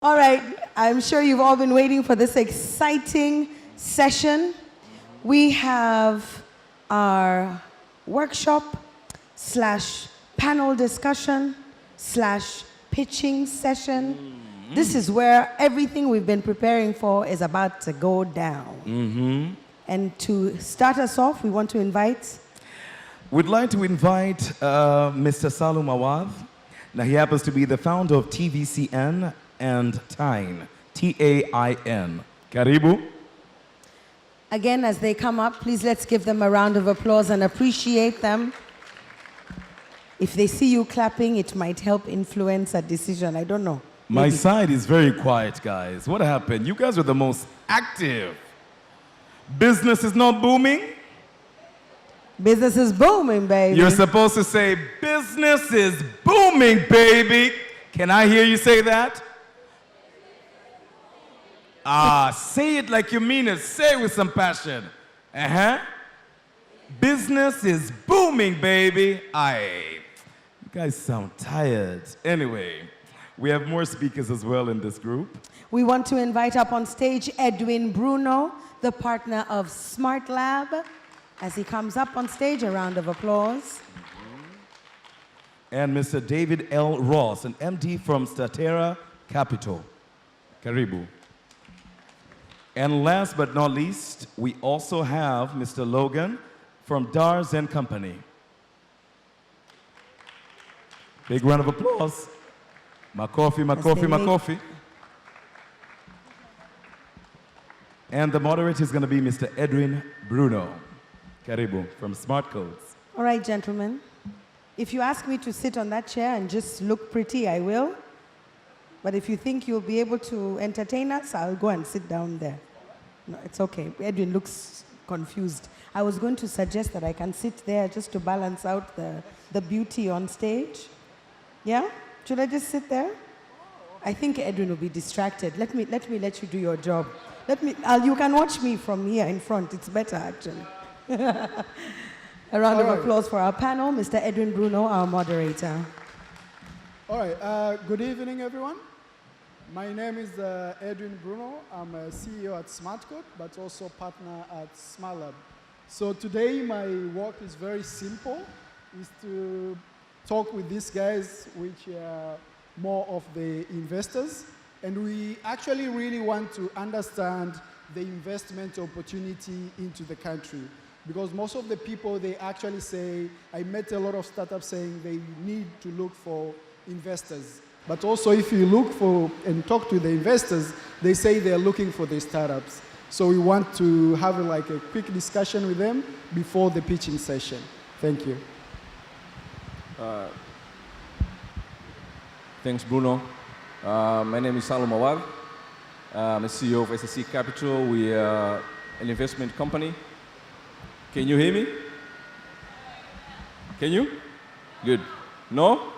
All right, I'm sure you've all been waiting for this exciting session. We have our workshop / panel discussion / pitching session. This is where everything we've been preparing for is about to go down. And to start us off, we want to invite... We'd like to invite Mr. Salum Awadh. Now, he happens to be the founder of TVCN and TAIN, T-A-I-N. Karibu. Again, as they come up, please let's give them a round of applause and appreciate them. If they see you clapping, it might help influence a decision. I don't know. My side is very quiet, guys. What happened? You guys are the most active. Business is not booming? Business is booming, baby. You're supposed to say, business is booming, baby. Can I hear you say that? Say it like you mean it. Say it with some passion. Business is booming, baby. You guys sound tired. Anyway, we have more speakers as well in this group. We want to invite up on stage Edwin Bruno, the partner of Smart Lab. As he comes up on stage, a round of applause. And Mr. David L. Ross, an MD from Statera Capital. Karibu. And last but not least, we also have Mr. Logan from Dars and Company. Big round of applause. My coffee, my coffee, my coffee. And the moderator is going to be Mr. Edwin Bruno. Karibu from SmartCodes. All right, gentlemen. If you ask me to sit on that chair and just look pretty, I will. But if you think you'll be able to entertain us, I'll go and sit down there. No, it's okay. Edwin looks confused. I was going to suggest that I can sit there just to balance out the beauty on stage. Yeah? Should I just sit there? I think Edwin will be distracted. Let me let you do your job. You can watch me from here in front. It's better, actually. A round of applause for our panel, Mr. Edwin Bruno, our moderator. All right, good evening, everyone. My name is Edwin Bruno. I'm a CEO at SmartCodes, but also partner at Smart Lab. So today, my work is very simple, is to talk with these guys, which are more of the investors. And we actually really want to understand the investment opportunity into the country. Because most of the people, they actually say, I met a lot of startups saying they need to look for investors. But also if you look for and talk to the investors, they say they're looking for the startups. So we want to have like a quick discussion with them before the pitching session. Thank you. Thanks, Bruno. My name is Salum Awadh. I'm the CEO of SSC Capital. We are an investment company. Can you hear me? Can you? Good. No?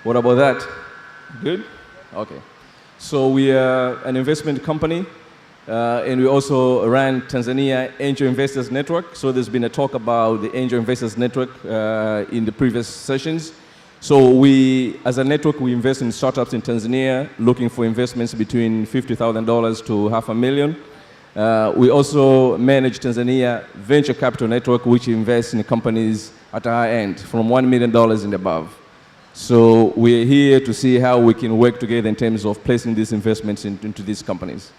What about that? Good? Okay. So we are an investment company, and we also ran Tanzania Angel Investors Network. So there's been a talk about the Angel Investors Network in the previous sessions. So we, as a network, we invest in startups in Tanzania, looking for investments between $50,000 to $500,000. We also manage Tanzania Venture Capital Network, which invests in companies at the high end, from $1 million and above. So we're here to see how we can work together in terms of placing these investments into these companies.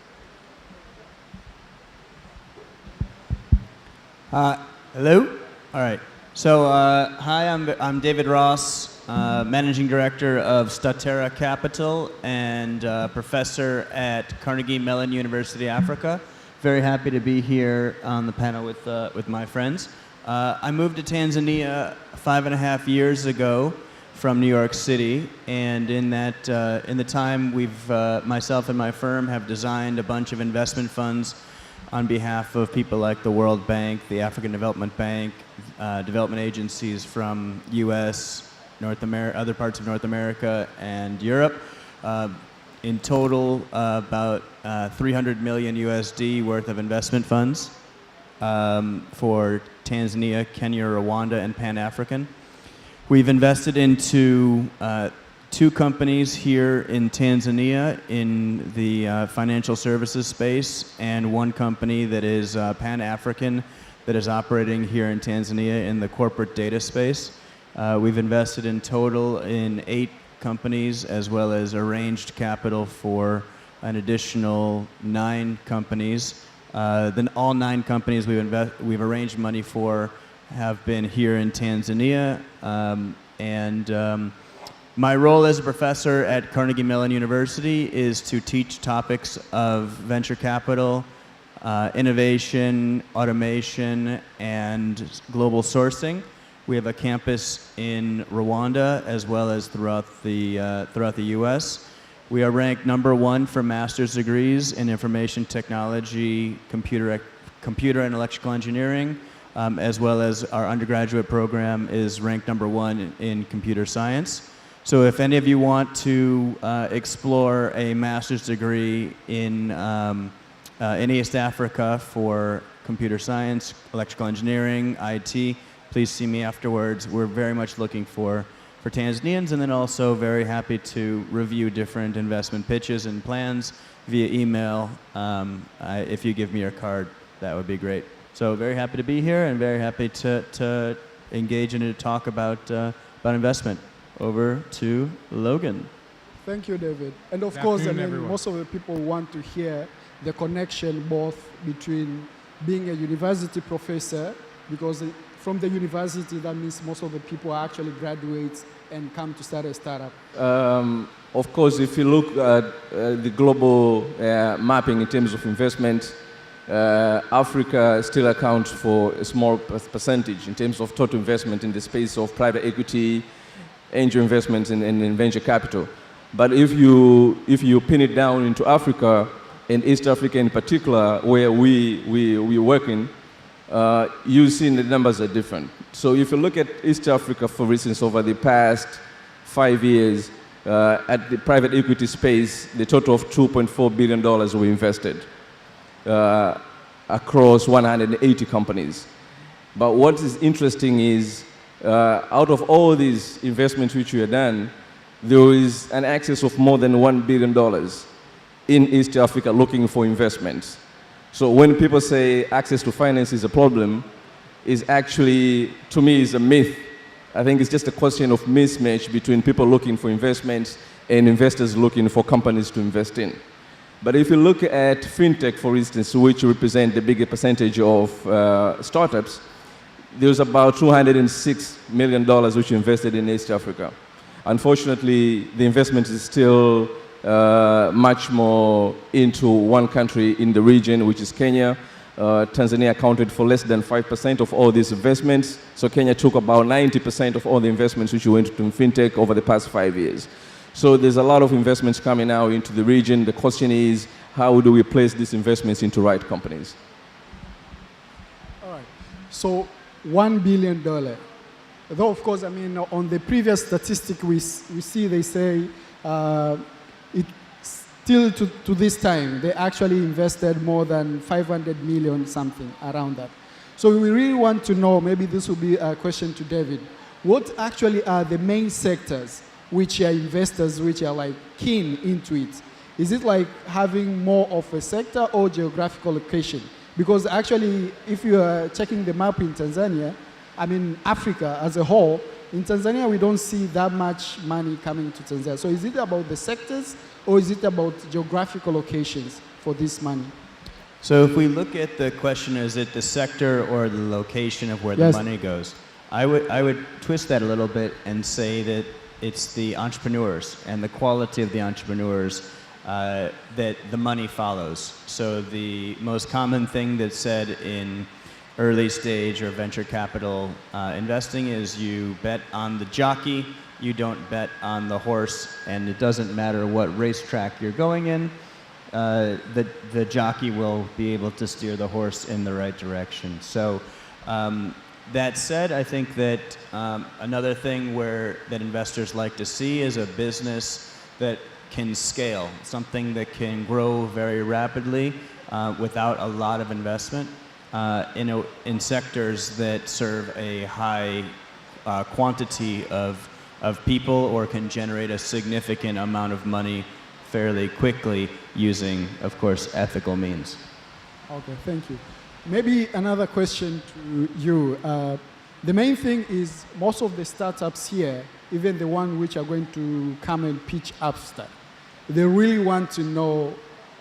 Hello? All right. So, hi, I'm David Ross, Managing Director of Statera Capital and professor at Carnegie Mellon University, Africa. Very happy to be here on the panel with my friends. I moved to Tanzania 5.5 years ago from New York City, and in the time myself and my firm have designed a bunch of investment funds on behalf of people like the World Bank, the African Development Bank, development agencies from US, North America, other parts of North America and Europe. In total, about 300 million USD worth of investment funds for Tanzania, Kenya, Rwanda, and Pan-African. We've invested into 2 companies here in Tanzania in the financial services space, and 1 company that is Pan-African that is operating here in Tanzania in the corporate data space. We've invested in total in 8 companies, as well as arranged capital for an additional 9 companies. Then all 9 companies we've arranged money for have been here in Tanzania. My role as a professor at Carnegie Mellon University is to teach topics of venture capital, innovation, automation, and global sourcing. We have a campus in Rwanda as well as throughout the U.S. We are ranked #1 for master's degrees in information technology, computer and electrical engineering, as well as our undergraduate program is ranked #1 in computer science. So if any of you want to explore a master's degree in East Africa for computer science, electrical engineering, IT, please see me afterwards. We're very much looking for Tanzanians, and then also very happy to review different investment pitches and plans via email. If you give me your card, that would be great. So very happy to be here and very happy to engage in a talk about investment. Over to Logan. Thank you, David. And of Good course, I afternoon, mean, everyone. most of the people want to hear the connection both between being a university professor, because from the university, that means most of the people actually graduate and come to start a startup. Of course, if you look at the global mapping in terms of investment, Africa still accounts for a small percentage in terms of total investment in the space of private equity, angel investments, and venture capital. But if you pin it down into Africa, and East Africa in particular, where we're working, you see the numbers are different. So if you look at East Africa, for instance, over the past 5 years, at the private equity space, the total of $2.4 billion were invested across 180 companies. But what is interesting is, out of all these investments which we have done, there is an excess of more than $1 billion in East Africa looking for investments. So when people say access to finance is a problem, is actually, to me, is a myth. I think it's just a question of mismatch between people looking for investments and investors looking for companies to invest in. But if you look at fintech, for instance, which represent the bigger percentage of startups, there's about $206 million which invested in East Africa. Unfortunately, the investment is still much more into one country in the region, which is Kenya. Tanzania accounted for less than 5% of all these investments. So Kenya took about 90% of all the investments which went to fintech over the past 5 years. So there's a lot of investments coming now into the region. The question is, how do we place these investments into right companies? All right. So $1 billion. Though, of course, I mean, on the previous statistic we see, they say it still to this time, they actually invested more than 500 million something around that. So we really want to know, maybe this will be a question to David, what actually are the main sectors which are investors which are like keen into it? Is it like having more of a sector or geographical location? Because actually, if you are checking the map in Tanzania, I mean, Africa as a whole, in Tanzania, we don't see that much money coming to Tanzania. So is it about the sectors or is it about geographical locations for this money? So if we look at the question, is it the sector or the location of where Yes. the money goes? I would twist that a little bit and say that it's the entrepreneurs and the quality of the entrepreneurs that the money follows. So the most common thing that's said in early stage or venture capital investing is you bet on the jockey, you don't bet on the horse, and it doesn't matter what racetrack you're going in, the jockey will be able to steer the horse in the right direction. So that said, I think that another thing that investors like to see is a business that can scale, something that can grow very rapidly without a lot of investment in sectors that serve a high quantity of people or can generate a significant amount of money fairly quickly using, of course, ethical means. Okay, thank you. Maybe another question to you. The main thing is most of the startups here, even the ones which are going to come and pitch Upstart, they really want to know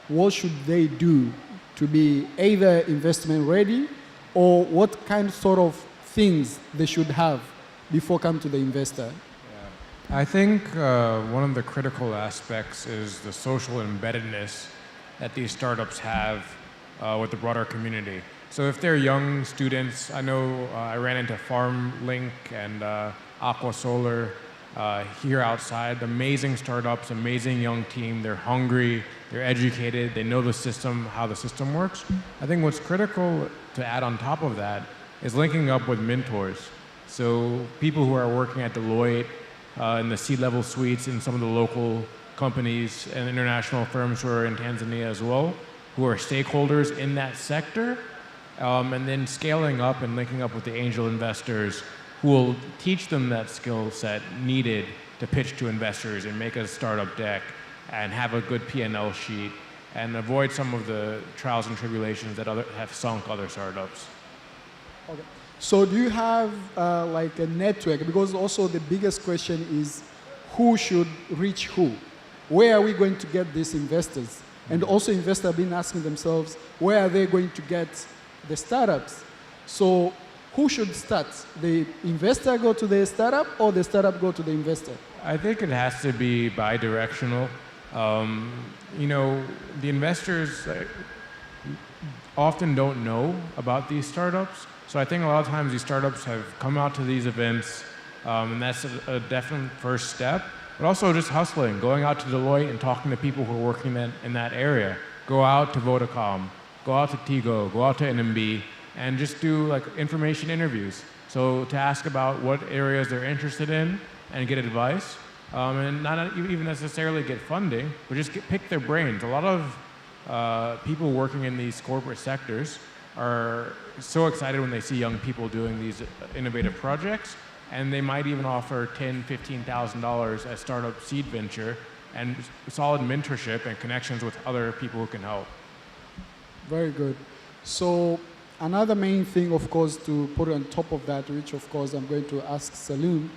what should they do to be either investment ready or what kind sort of things they should have before come to the investor. I think one of the critical aspects is the social embeddedness that these startups have with the broader community. So if they're young students, I know I ran into FarmLink and Aqua Solar here outside, amazing startups, amazing young team. They're hungry, they're educated, they know the system, how the system works. I think what's critical to add on top of that is linking up with mentors. So people who are working at Deloitte, in the C-level suites in some of the local companies and international firms who are in Tanzania as well, who are stakeholders in that sector, and then scaling up and linking up with the angel investors who will teach them that skill set needed to pitch to investors and make a startup deck and have a good P&L sheet and avoid some of the trials and tribulations that have sunk other startups. Okay. So do you have like a network? Because also the biggest question is who should reach who? Where are we going to get these investors? And also investors have been asking themselves, where are they going to get the startups? So who should start? The investor go to the startup or the startup go to the investor? I think it has to be bi-directional. You know, the investors often don't know about these startups. So I think a lot of times these startups have come out to these events, and that's a definite first step. But also just hustling, going out to Deloitte and talking to people who are working in that area. Go out to Vodacom, go out to Tigo, go out to NMB, and just do like information interviews. So to ask about what areas they're interested in and get advice, and not even necessarily get funding, but just pick their brains. A lot of people working in these corporate sectors are so excited when they see young people doing these innovative projects, and they might even offer $10,000, $15,000 as startup seed venture and solid mentorship and connections with other people who can help. Very good. So another main thing, of course, to put on top of that, which of course I'm going to ask Salum,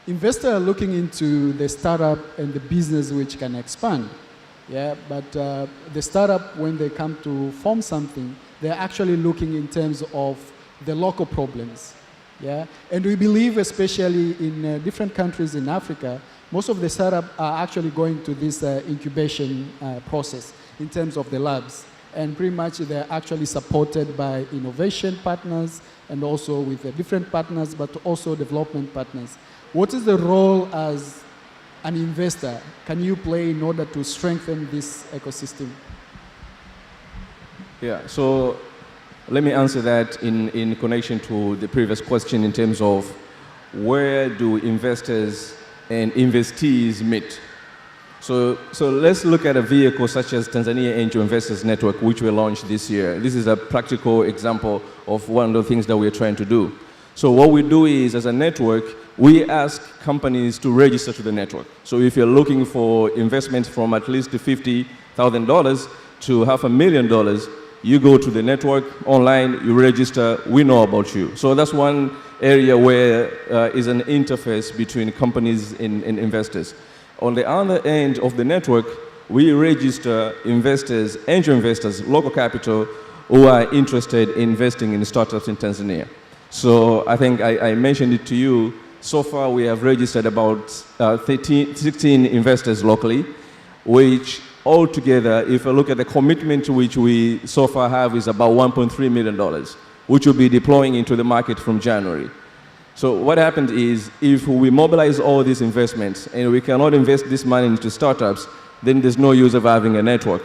investors are looking into the startup and the business which can expand. Yeah, but the startup, when they come to form something, they're actually looking in terms of the local problems. Yeah, and we believe, especially in different countries in Africa, most of the startups are actually going to this incubation process in terms of the labs. And pretty much they're actually supported by innovation partners and also with different partners, but also development partners. What is the role as an investor can you play in order to strengthen this ecosystem? Yeah, so let me answer that in connection to the previous question in terms of where do investors and investees meet. So let's look at a vehicle such as Tanzania Angel Investors Network, which we launched this year. This is a practical example of one of the things that we're trying to do. So what we do is, as a network, we ask companies to register to the network. So if you're looking for investments from at least $50,000 to $500,000, you go to the network online, you register, we know about you. So that's one area where is an interface between companies and investors. On the other end of the network, we register investors, angel investors, local capital, who are interested in investing in startups in Tanzania. So I think I mentioned it to you. So far, we have registered about 16 investors locally, which altogether, if I look at the commitment which we so far have, is about $1.3 million, which we'll be deploying into the market from January. So what happened is, if we mobilize all these investments and we cannot invest this money into startups, then there's no use of having a network.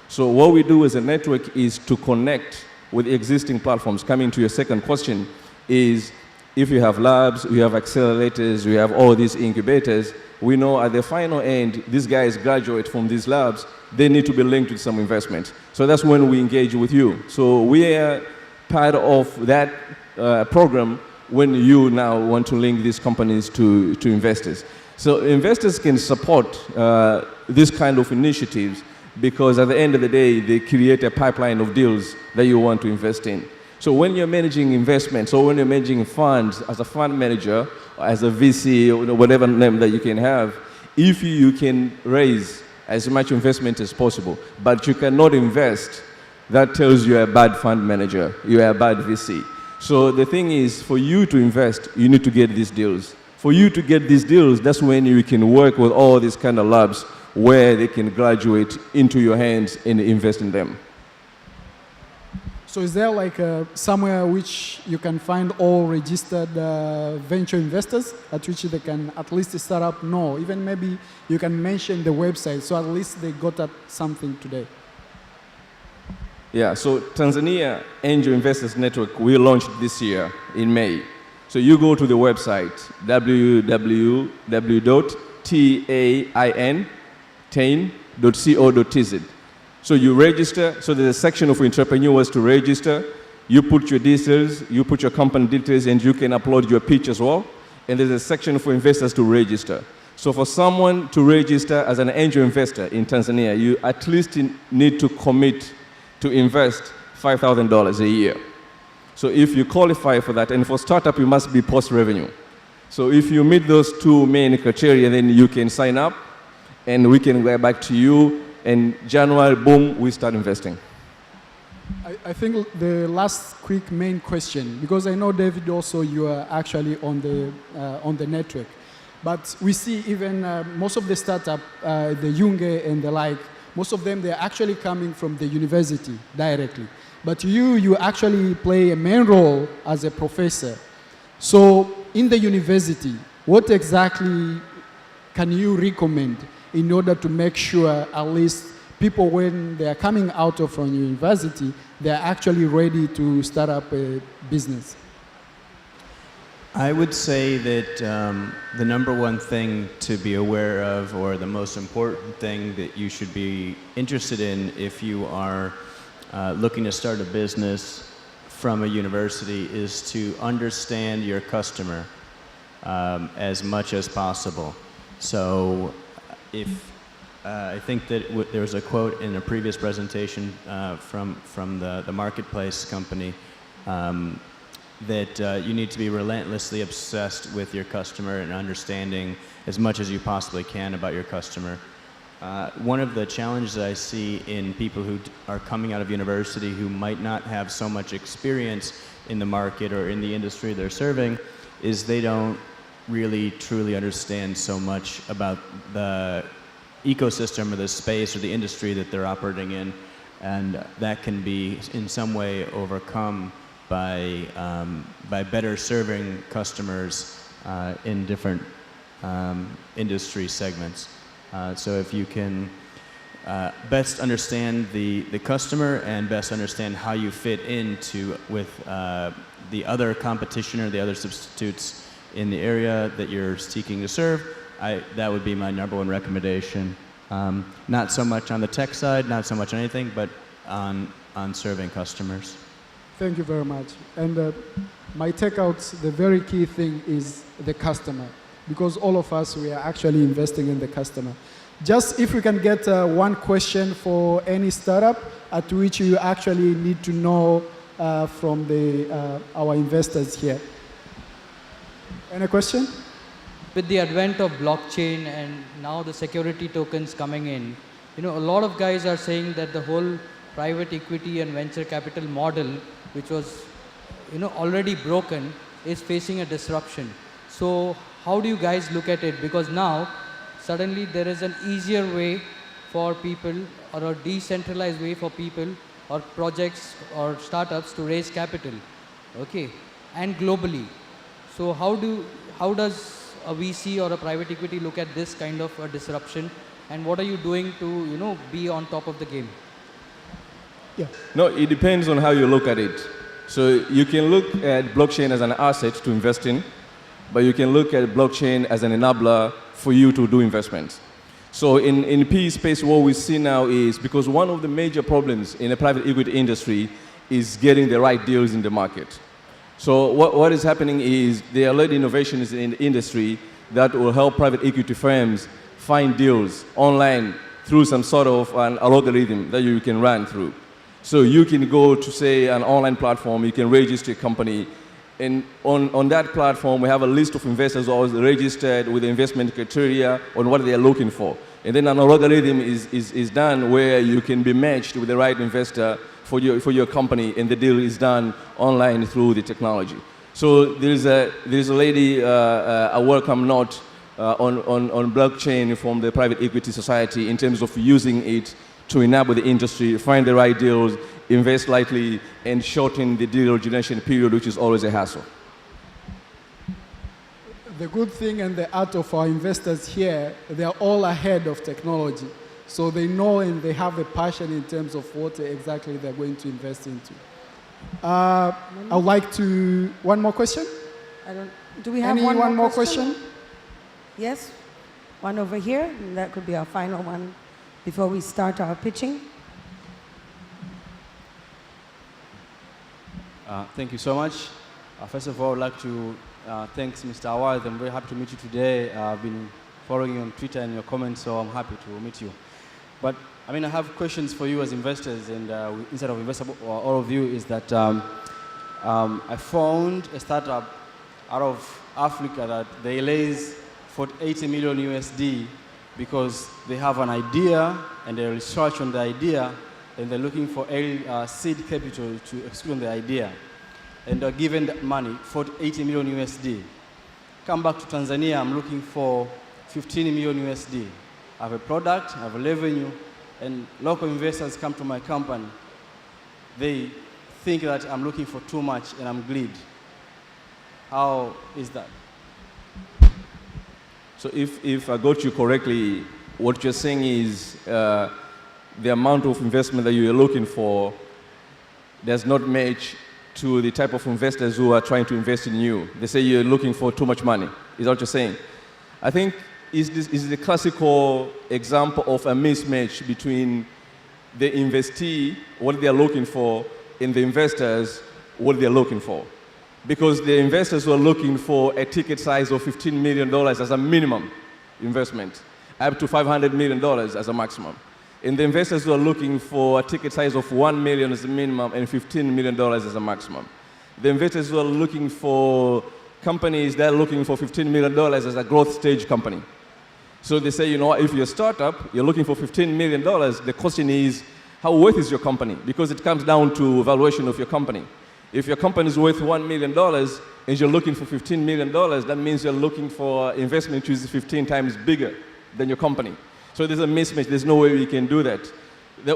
So what we do as a network is to connect with existing platforms. Coming to your second question is, if you have labs, you have accelerators, you have all these incubators, we know at the final end, these guys graduate from these labs, they need to be linked with some investment. So that's when we engage with you. So we are part of that program when you now want to link these companies to investors. So investors can support this kind of initiatives because at the end of the day, they create a pipeline of deals that you want to invest in. So when you're managing investments or when you're managing funds as a fund manager, or as a VC, or whatever name that you can have, if you can raise as much investment as possible, but you cannot invest, that tells you are a bad fund manager, you are a bad VC. So the thing is, for you to invest, you need to get these deals. For you to get these deals, that's when you can work with all these kind of labs where they can graduate into your hands and invest in them. So is there like somewhere which you can find all registered venture investors at which they can at least start up? No, even maybe you can mention the website so at least they got at something today. Yeah, so Tanzania Angel Investors Network, we launched this year in May. So you go to the website, www.TAIN.co.tz. So you register, so there's a section of entrepreneurs to register. You put your details, you put your company details, and you can upload your pitch as well. And there's a section for investors to register. So for someone to register as an angel investor in Tanzania, you at least need to commit to invest $5,000 a year. So if you qualify for that, and for startup, you must be post-revenue. So if you meet those two main criteria, then you can sign up, and we can get back to you. And January, boom, we start investing. I think the last quick main question, because I know, David, also you are actually on the network. But we see even most of the startup, the Junge and the like, most of them, they're actually coming from the university directly. But you actually play a main role as a professor. So in the university, what exactly can you recommend in order to make sure at least people, when they are coming out of from university, they're actually ready to start up a business? I would say that the number one thing to be aware of, or the most important thing that you should be interested in if you are looking to start a business from a university, is to understand your customer as much as possible. So if I think that there was a quote in a previous presentation from the marketplace company that you need to be relentlessly obsessed with your customer and understanding as much as you possibly can about your customer. One of the challenges I see in people who are coming out of university who might not have so much experience in the market or in the industry they're serving is they don't really truly understand so much about the ecosystem or the space or the industry that they're operating in, and that can be in some way overcome by better serving customers in different industry segments. So if you can best understand the customer and best understand how you fit into with the other competition or the other substitutes in the area that you're seeking to serve, that would be my number one recommendation. Not so much on the tech side, not so much on anything, but on serving customers. Thank you very much. And my takeouts, the very key thing is the customer, because all of us, we are actually investing in the customer. Just if we can get one question for any startup at which you actually need to know from our investors here. Any question? With the advent of blockchain and now the security tokens coming in, a lot of guys are saying that the whole private equity and venture capital model, which was, already broken, is facing a disruption. So how do you guys look at it? Because now, suddenly there is an easier way for people, or a decentralized way for people or projects or startups to raise capital, okay, and globally. So how does a VC or a private equity look at this kind of a disruption, and what are you doing to be on top of the game? Yeah. No, it depends on how you look at it. So you can look at blockchain as an asset to invest in, but you can look at blockchain as an enabler for you to do investments. So in PE space, what we see now is, because one of the major problems in the private equity industry is getting the right deals in the market. So what is happening is there are led innovations in the industry that will help private equity firms find deals online through some sort of an algorithm that you can run through. So you can go to, say, an online platform, you can register a company, and on that platform, we have a list of investors who are registered with the investment criteria on what they are looking for. And then an algorithm is done where you can be matched with the right investor for your company, and the deal is done online through the technology. So there's a lady, a welcome note on blockchain from the Private Equity Society in terms of using it to enable the industry, find the right deals, invest lightly, and shorten the deal origination period, which is always a hassle. The good thing and the art of our investors here, they are all ahead of technology. So they know and they have a passion in terms of what exactly they're going to invest into. I would like to, one more question? Do we have one more question? Yes, one over here, and that could be our final one before we start our pitching. Thank you so much. First of all, I'd like to thank Mr. Awadh. I'm very happy to meet you today. I've been following you on Twitter and your comments, so I'm happy to meet you. But I mean, I have questions for you as investors, and instead of investor, all of you, is that I found a startup out of Africa that they raise for 80 million USD because they have an idea and they research on the idea, and they're looking for seed capital to execute on the idea. And they're given that money for 80 million USD. Come back to Tanzania, I'm looking for 15 million USD. I have a product, I have a revenue, and local investors come to my company. They think that I'm looking for too much and I'm greedy. How is that? So if I got you correctly, what you're saying is the amount of investment that you're looking for does not match to the type of investors who are trying to invest in you. They say you're looking for too much money. Is that what you're saying? I think is the classical example of a mismatch between the investee, what they're looking for, and the investors, what they're looking for. Because the investors were looking for a ticket size of $15 million as a minimum investment, up to $500 million as a maximum. And the investors were looking for a ticket size of $1 million as a minimum and $15 million as a maximum. The investors were looking for companies that are looking for $15 million as a growth stage company. So they say, you know, if you're a startup, you're looking for $15 million, the question is, how worth is your company? Because it comes down to valuation of your company. If your company is worth $1 million and you're looking for $15 million, that means you're looking for investment which is 15 times bigger than your company. So there's a mismatch. There's no way we can do that.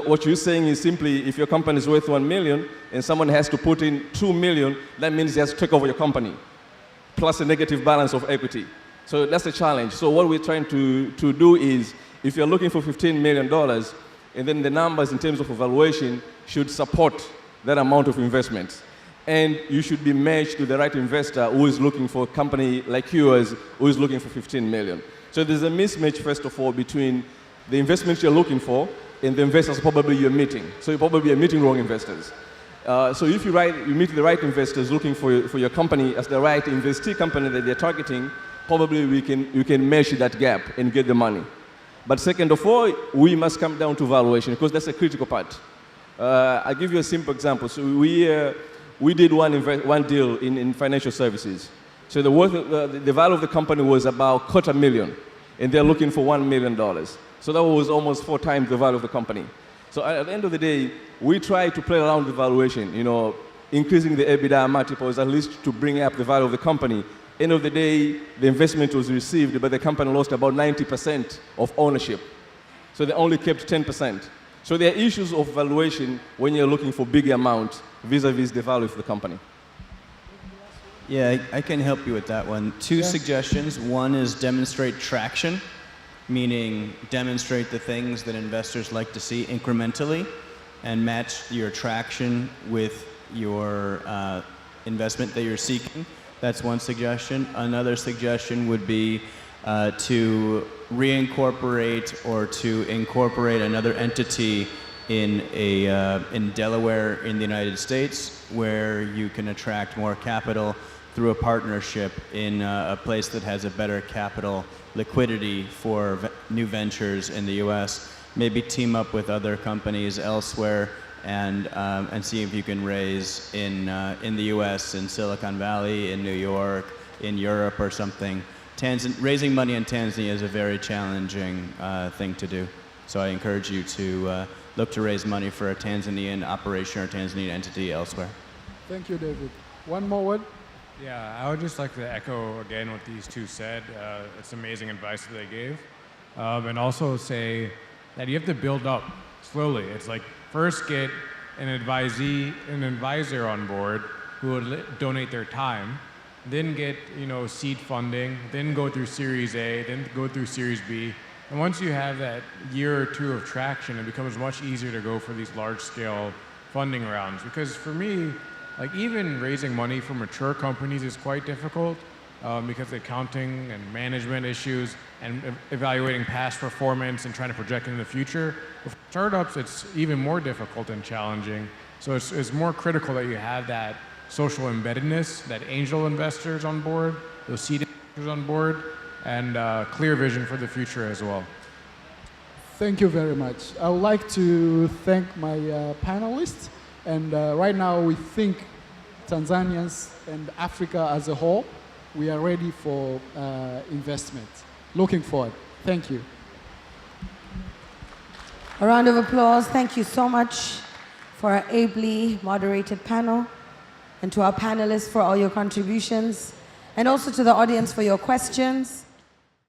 What you're saying is simply, if your company is worth $1 million and someone has to put in $2 million, that means he has to take over your company, plus a negative balance of equity. So that's the challenge. So what we're trying to do is, if you're looking for $15 million, and then the numbers in terms of evaluation should support that amount of investment. And you should be matched to the right investor who is looking for a company like yours, who is looking for 15 million. So there's a mismatch, first of all, between the investment you're looking for and the investors probably you're meeting. So you probably are meeting wrong investors. So if you meet the right investors looking for your company as the right investee company that they're targeting, probably you can measure that gap and get the money. But second of all, we must come down to valuation because that's a critical part. I'll give you a simple example. So we did one deal in financial services. So the value of the company was about $250,000, and they're looking for $1 million. So that was almost 4 times the value of the company. So at the end of the day, we try to play around with valuation, increasing the EBITDA multiples at least to bring up the value of the company. End of the day, the investment was received, but the company lost about 90% of ownership. So they only kept 10%. So there are issues of valuation when you're looking for big amount vis-a-vis the value of the company. Yeah, I can help you with that one. Two suggestions. One is demonstrate traction, meaning demonstrate the things that investors like to see incrementally and match your traction with your investment that you're seeking. That's one suggestion. Another suggestion would be to reincorporate or to incorporate another entity in Delaware in the United States, where you can attract more capital through a partnership in a place that has a better capital liquidity for new ventures in the U.S. Maybe team up with other companies elsewhere and see if you can raise in the U.S., in Silicon Valley, in New York, in Europe or something. Raising money in Tanzania is a very challenging thing to do. So I encourage you to look to raise money for a Tanzanian operation or Tanzanian entity elsewhere. Thank you, David. One more word. Yeah, I would just like to echo again what these two said. It's amazing advice that they gave. And also say that you have to build up slowly. It's like first get an advisor on board who will donate their time, then get seed funding, then go through Series A, then go through Series B. And once you have that year or two of traction, it becomes much easier to go for these large-scale funding rounds. Because for me, like even raising money for mature companies is quite difficult because of accounting and management issues and evaluating past performance and trying to project into the future. With startups, it's even more difficult and challenging. So it's more critical that you have that social embeddedness, that angel investors on board, those seed investors on board, and clear vision for the future as well. Thank you very much. I would like to thank my panelists. And right now we think Tanzanians and Africa as a whole, we are ready for investment. Looking forward. Thank you. A round of applause. Thank you so much for our ably moderated panel, and to our panelists for all your contributions, and also to the audience for your questions.